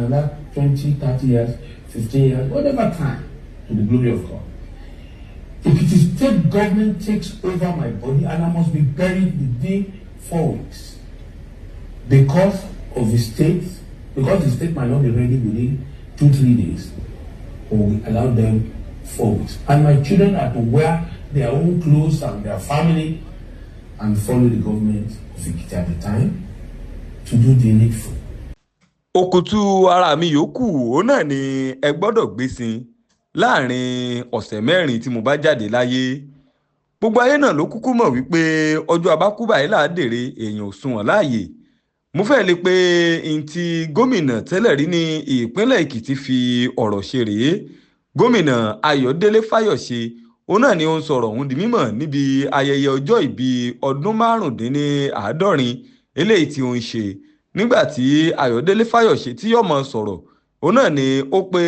another 20, 30 years, 15 years, whatever time, to the glory of God. If it is state government takes over my body and I must be buried within 4 weeks because of the state, because the state might not be ready within 2-3 days, or we allow them 4 weeks. And my children are to wear their own clothes and their family and follow the government of Ekiti at the time to do the needful. Òkùtù ara mi yòókù ó náà ni ẹ gbọ́dọ̀ gbé sin láàrin ọ̀sẹ̀ mẹ́rin tí mo bá jáde láyé. Gbogbo ayé náà ló kúkú mọ̀ wípé ọjọ́ abákúbà yìí láàdèrè èèyàn ò sunwọ̀n láàyè. Mo fẹ́ lè pé n tí gómìnà tẹ́lẹ̀ rí ní ìpínlẹ̀ Èkìtì fi ọ̀rọ̀ ṣe rèé. Gómìnà Ayọ̀délé Fáyọ̀ṣe òun náà ni ó ń sọ̀rọ̀ ọ̀hún di mímọ̀ níbi ayẹyẹ ọjọ́ ìbí ọdún 75 eléyìí tí ó ń ṣe. Nígbà tí Ayọ̀délé Fáyọ̀ṣe tí yóò máa sọ̀rọ̀ òun náà ni ó pé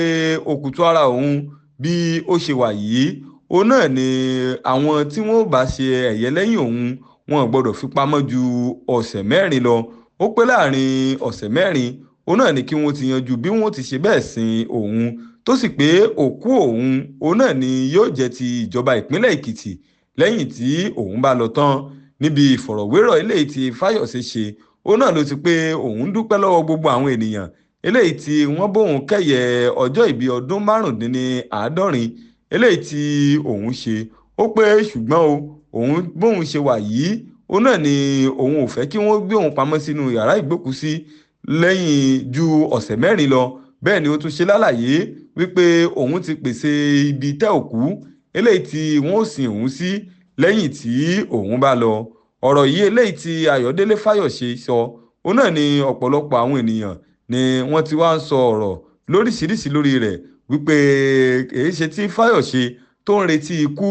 òkùtù ara òun bí ó ṣe wà yìí òun náà ni àwọn tí wọ́n bá ṣe ẹ̀yẹ lẹ́yìn òun wọn gbọ́dọ̀ fi pamọ́ ju ọ̀sẹ̀ 4 lọ. Ó pé láàrin ọ̀sẹ̀ 4 òun náà ni kí wọ́n ti yanjú bí wọ́n ti ṣe bẹ́ẹ̀ sin òun, tó sì pé òkú òun náà ni yóò jẹ́ ti ìjọba ìpínlẹ̀ Èkìtì lẹ́yìn tí òun bá lọ tán. Níbi ìfọ̀rọ̀wérọ̀ eléyìí tí Fáyọ̀ṣe ṣe òun náà ló ti pé òun dúpẹ́ lọ́wọ́ gbogbo àwọn ènìyàn eléyìí tí wọ́n bóun kẹ́yẹ ọjọ́ ìbí ọdún 75 eléyìí tí òun ṣe. Ó pé ṣùgbọ́n òun bóun ṣe wà yìí òun náà ni òun ò fẹ́ kí wọ́n gbé òun pamọ́ sínú yàrá ìgbókùsí lẹ́yìn ju ọ̀sẹ̀ 4 lọ. Bẹ́ẹ̀ ni ó tún ṣe lálàyé wípé òun ti pèsè ibi tẹ́ òkú eléyìí tí wọ́n ó sin òun sí lẹ́yìn tí òun bá lọ. Ọ̀rọ̀ yìí eléyìí tí Ayọ̀délé Fáyọ̀ṣe sọ òun náà ni ọ̀pọ̀lọpọ̀ àwọn ènìyàn ni wọ́n ti wá ń sọ ọ̀rọ̀ lóríṣiríṣi lórí rẹ̀ wípé èyí ṣe tí Fáyọ̀ṣe tó ń retí ikú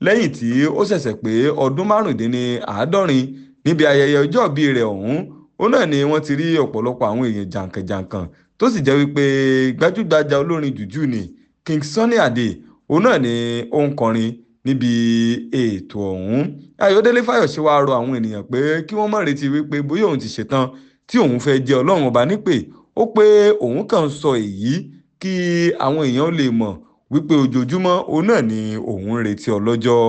lẹ́yìn tí ó ṣẹ̀ṣẹ̀ pé ọdún 75 níbi ayẹyẹ ọjọ́ ìbí rẹ̀ ọ̀hún. Òun náà ni wọ́n ti rí ọ̀pọ̀lọpọ̀ àwọn èèyàn jàǹkànjàǹkàn tó sì jẹ́ wípé gbajúgbajà olórin jùjú ni King Sunny Adé òun náà ni ó ń kọrin níbi ètò ọ̀hún. Ayọ̀délé Fáyọ̀ṣe wá rọ àwọn ènìyàn pé kí wọ́n má retí wípé bóyá òun ti ṣetán tí òun fẹ́ jẹ́ Ọlọ́run ọba nípè. Ó pé òun kàn ń sọ èyí kí àwọn èèyàn lè mọ̀ wípé ojoojúmọ́ òun náà ni òun ń retí ọlọ́jọ́.